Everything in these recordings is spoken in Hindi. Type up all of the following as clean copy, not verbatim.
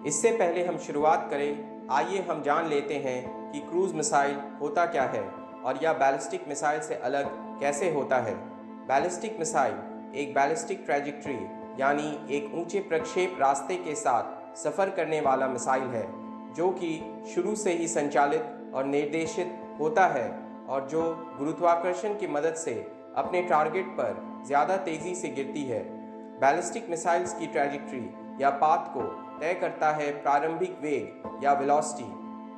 इससे पहले हम शुरुआत करें, आइए हम जान लेते हैं कि क्रूज़ मिसाइल होता क्या है और यह बैलिस्टिक मिसाइल से अलग कैसे होता है। बैलिस्टिक मिसाइल एक बैलिस्टिक ट्रैजेक्टरी यानी एक ऊंचे प्रक्षेप रास्ते के साथ सफ़र करने वाला मिसाइल है, जो कि शुरू से ही संचालित और निर्देशित होता है और जो गुरुत्वाकर्षण की मदद से अपने टारगेट पर ज़्यादा तेज़ी से गिरती है। बैलिस्टिक मिसाइल्स की ट्रैजेक्टरी या पाथ को तय करता है प्रारंभिक वेग या वेलोसिटी,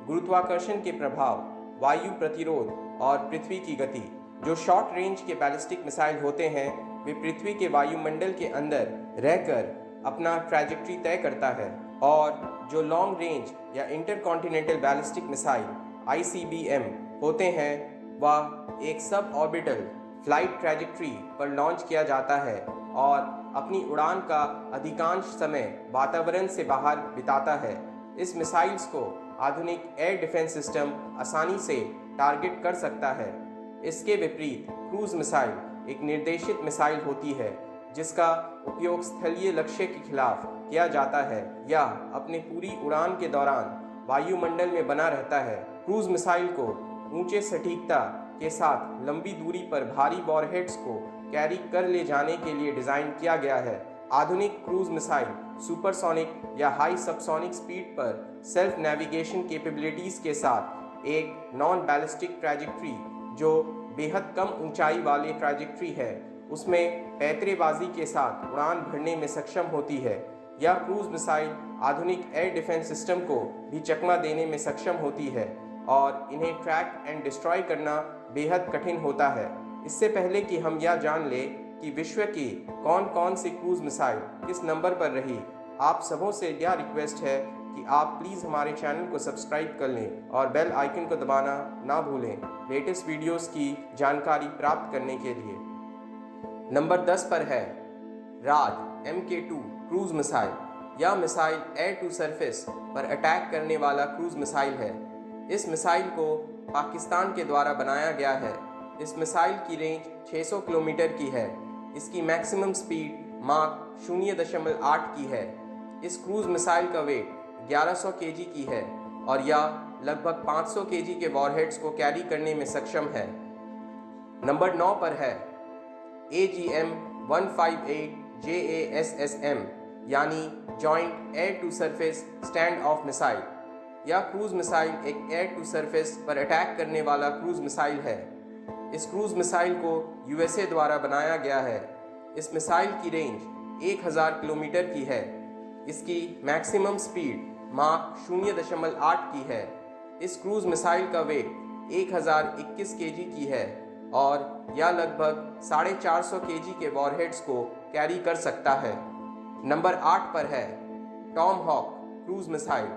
गुरुत्वाकर्षण के प्रभाव, वायु प्रतिरोध और पृथ्वी की गति। जो शॉर्ट रेंज के बैलिस्टिक मिसाइल होते हैं वे पृथ्वी के वायुमंडल के अंदर रहकर अपना ट्रैजेक्टरी तय करता है, और जो लॉन्ग रेंज या इंटरकॉन्टिनेंटल बैलिस्टिक मिसाइल ICBM होते हैं वह एक सब ऑर्बिटल फ्लाइट ट्रैजेक्टरी पर लॉन्च किया जाता है और अपनी उड़ान का अधिकांश समय वातावरण से बाहर बिताता है। इस मिसाइल्स को आधुनिक एयर डिफेंस सिस्टम आसानी से टारगेट कर सकता है। इसके विपरीत क्रूज मिसाइल एक निर्देशित मिसाइल होती है जिसका उपयोग स्थलीय लक्ष्य के खिलाफ किया जाता है या अपने पूरी उड़ान के दौरान वायुमंडल में बना रहता है। क्रूज मिसाइल को ऊंचे सटीकता के साथ लंबी दूरी पर भारी वॉरहेड्स को कैरी कर ले जाने के लिए डिज़ाइन किया गया है। आधुनिक क्रूज मिसाइल सुपरसोनिक या हाई सबसोनिक स्पीड पर सेल्फ नेविगेशन कैपेबिलिटीज़ के साथ एक नॉन बैलिस्टिक ट्रैजेक्टरी जो बेहद कम ऊंचाई वाली ट्रैजेक्टरी है उसमें पैतरेबाजी के साथ उड़ान भरने में सक्षम होती है। यह क्रूज मिसाइल आधुनिक एयर डिफेंस सिस्टम को भी चकमा देने में सक्षम होती है और इन्हें ट्रैक एंड डिस्ट्रॉय करना बेहद कठिन होता है। इससे पहले कि हम यह जान लें कि विश्व की कौन कौन सी क्रूज मिसाइल किस नंबर पर रही, आप सबों से यह रिक्वेस्ट है कि आप प्लीज़ हमारे चैनल को सब्सक्राइब कर लें और बेल आइकन को दबाना ना भूलें लेटेस्ट वीडियोस की जानकारी प्राप्त करने के लिए। नंबर 10 पर है राज MK2 क्रूज मिसाइल। यह मिसाइल एयर टू सरफेस पर अटैक करने वाला क्रूज मिसाइल है। इस मिसाइल को पाकिस्तान के द्वारा बनाया गया है। इस मिसाइल की रेंज 600 किलोमीटर की है। इसकी मैक्सिमम स्पीड माक 0.8 की है। इस क्रूज मिसाइल का वेट 1100 kg की है और यह लगभग 500 kg के वॉरहेड्स को कैरी करने में सक्षम है। नंबर 9 पर है AGM-158 JASSM यानी joint air to surface stand off missile. यह क्रूज मिसाइल एक एयर टू सरफेस पर अटैक करने वाला क्रूज मिसाइल है। इस क्रूज मिसाइल को USA द्वारा बनाया गया है। इस मिसाइल की रेंज 1000 किलोमीटर की है। इसकी मैक्सिमम स्पीड माक 0.8 की है। इस क्रूज मिसाइल का वेट 1021 kg की है और यह लगभग 450 kg के वॉरहेड्स को कैरी कर सकता है। नंबर 8 पर है टॉमहॉक क्रूज मिसाइल।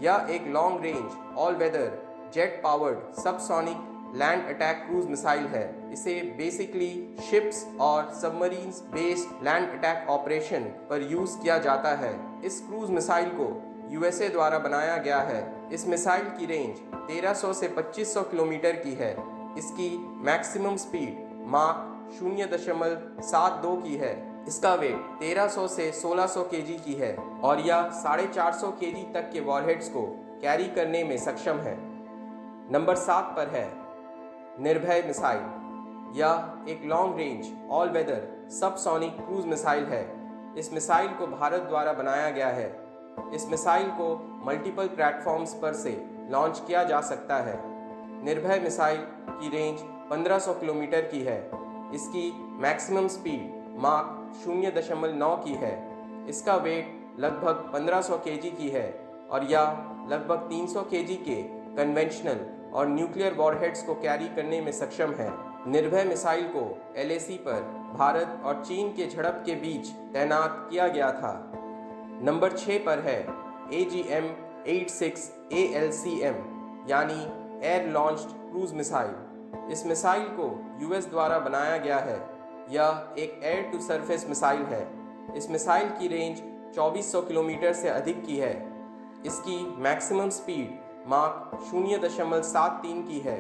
यह एक long range all weather jet powered subsonic land attack cruise missile है। इसे बेसिकली शिप्स और submarines based land attack operation पर यूज किया जाता है। इस क्रूज मिसाइल को USA द्वारा बनाया गया है। इस मिसाइल की रेंज 1300 से 2500 किलोमीटर की है। इसकी मैक्सिमम स्पीड माक 0.72 की है। इसका वेट 1300 से 1600 kg की है और यह 450 kg तक के वॉरहेड्स को कैरी करने में सक्षम है। नंबर 7 पर है निर्भय मिसाइल। यह एक long range all weather subsonic cruise missile है। इस मिसाइल को भारत द्वारा बनाया गया है। इस मिसाइल को मल्टीपल प्लेटफॉर्म्स पर से लॉन्च किया जा सकता है। निर्भय मिसाइल की रेंज 1500 किलोमीटर की है। इसकी मैक्सिमम स्पीड माक 0.9 की है। इसका वेट लगभग 1500 kg की है और यह लगभग 300 kg के कन्वेंशनल और न्यूक्लियर वॉरहेड्स को कैरी करने में सक्षम है। निर्भय मिसाइल को LAC पर भारत और चीन के झड़प के बीच तैनात किया गया था। नंबर 6 पर है AGM-86 ALCM यानी एयर लॉन्च्ड क्रूज मिसाइल। इस मिसाइल को US द्वारा बनाया गया है। यह एक एयर टू सरफेस मिसाइल है। इस मिसाइल की रेंज 2400 किलोमीटर से अधिक की है। इसकी मैक्सिमम स्पीड माक 0.73 की है।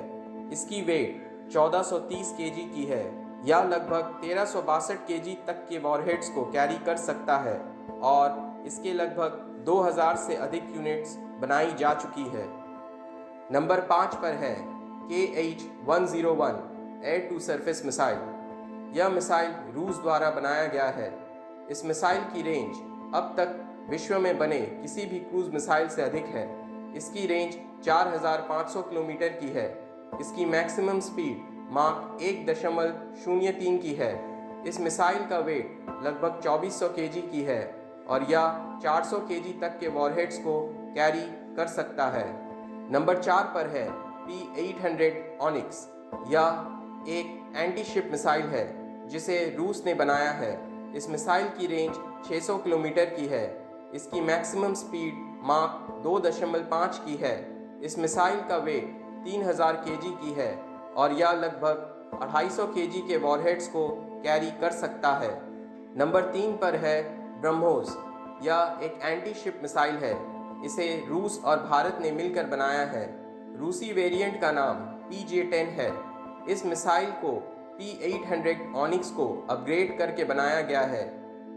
इसकी वेट 1430 kg की है। यह लगभग 1362 kg तक के वॉरहेड्स को कैरी कर सकता है और इसके लगभग 2000 से अधिक यूनिट्स बनाई जा चुकी है। नंबर 5 पर है KH-101 air to surface missile. यह मिसाइल रूस द्वारा बनाया गया है। इस मिसाइल की रेंज अब तक विश्व में बने किसी भी क्रूज मिसाइल से अधिक है। इसकी रेंज 4500 किलोमीटर की है। इसकी मैक्सिमम स्पीड माक 1.03 की है। इस मिसाइल का वेट लगभग 2400 केजी की है और यह 400 केजी तक के वॉरहेड्स को कैरी कर सकता है। नंबर 4 पर है P-800 ऑनिक्स। यह एक एंटी शिप मिसाइल है जिसे रूस ने बनाया है। इस मिसाइल की रेंज 600 किलोमीटर की है। इसकी मैक्सिमम स्पीड माक 2.5 की है। इस मिसाइल का वेट 3000 केजी की है और यह लगभग 250 केजी के वॉरहेड्स को कैरी कर सकता है। नंबर 3 पर है ब्रह्मोस। यह एक एंटी शिप मिसाइल है। इसे रूस और भारत ने मिलकर बनाया है। रूसी वेरिएंट का नाम PJ-10 है। इस मिसाइल को P-800 ऑनिक्स को अपग्रेड करके बनाया गया है।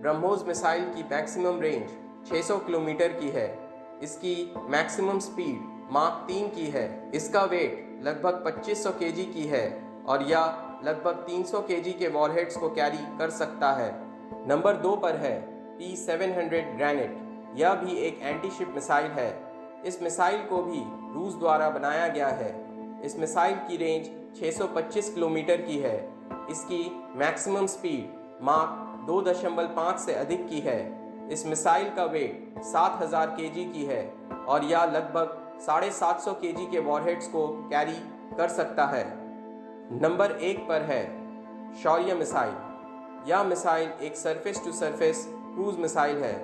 ब्रह्मोस मिसाइल की मैक्सिमम रेंज 600 किलोमीटर की है। इसकी मैक्सिमम स्पीड माक 3 की है। इसका वेट लगभग 2500 केजी की है और यह लगभग 300 केजी के वॉरहेड्स को कैरी कर सकता है। नंबर 2 पर है P-700 ग्रेनेड। यह भी एक एंटी शिप मिसाइल है। इस मिसाइल को भी रूस द्वारा बनाया गया है। इस मिसाइल की रेंज 625 किलोमीटर की है। इसकी मैक्सिमम स्पीड माक 2.5 से अधिक की है। इस मिसाइल का वेट 7000 केजी की है और यह लगभग 750 केजी के वॉरहेड्स को कैरी कर सकता है। नंबर 1 पर है शौर्य मिसाइल। यह मिसाइल एक surface to surface cruise missile है।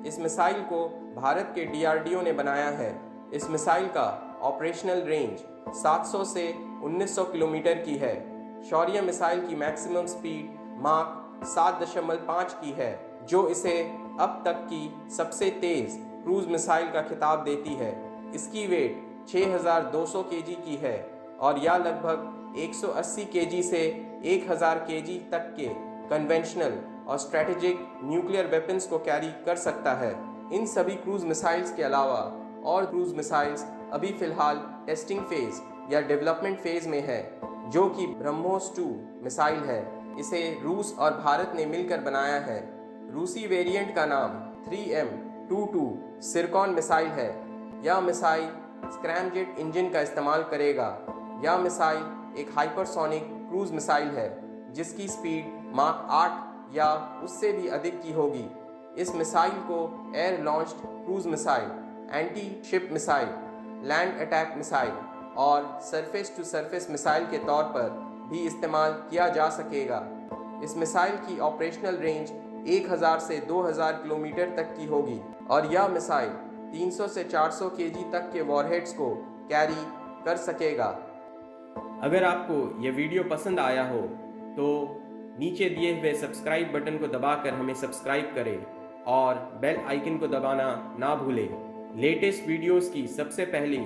इस मिसाइल को भारत के DRDO ने बनाया है। इस मिसाइल का ऑपरेशनल रेंज 700 से 1900 किलोमीटर की है। शौर्य मिसाइल की मैक्सिमम स्पीड माक 7.5 की है, जो इसे अब तक की सबसे तेज क्रूज मिसाइल का खिताब देती है। इसकी वेट 6200 केजी की है और यह लगभग 180 केजी से 1000 केजी तक के कन्वेंशनल और स्ट्रेटेजिक न्यूक्लियर वेपन्स को कैरी कर सकता है। इन सभी क्रूज मिसाइल्स के अलावा और क्रूज मिसाइल्स अभी फिलहाल टेस्टिंग फेज या डेवलपमेंट फेज में है, जो कि ब्रह्मोस 2 मिसाइल है। इसे रूस और भारत ने मिलकर बनाया है। रूसी वेरिएंट का नाम 3M22 सिरकॉन मिसाइल है। यह मिसाइल स्क्रैमजेट इंजन का इस्तेमाल करेगा। यह मिसाइल एक हाइपरसोनिक क्रूज मिसाइल है जिसकी स्पीड माक 8 या उससे भी अधिक की होगी। इस मिसाइल को air launched cruise missile, anti ship missile, land attack missile और सरफेस टू सरफेस मिसाइल के तौर पर भी इस्तेमाल किया जा सकेगा। इस मिसाइल की ऑपरेशनल रेंज 1000 से 2000 किलोमीटर तक की होगी और यह मिसाइल 300 से 400 केजी तक के वॉरहेड्स को कैरी कर सकेगा। अगर आपको यह वीडियो पसंद आया हो तो नीचे दिए हुए सब्सक्राइब बटन को दबाकर हमें सब्सक्राइब करें और बेल आइकन को दबाना ना भूलें लेटेस्ट वीडियोस की सबसे पहले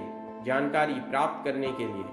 जानकारी प्राप्त करने के लिए।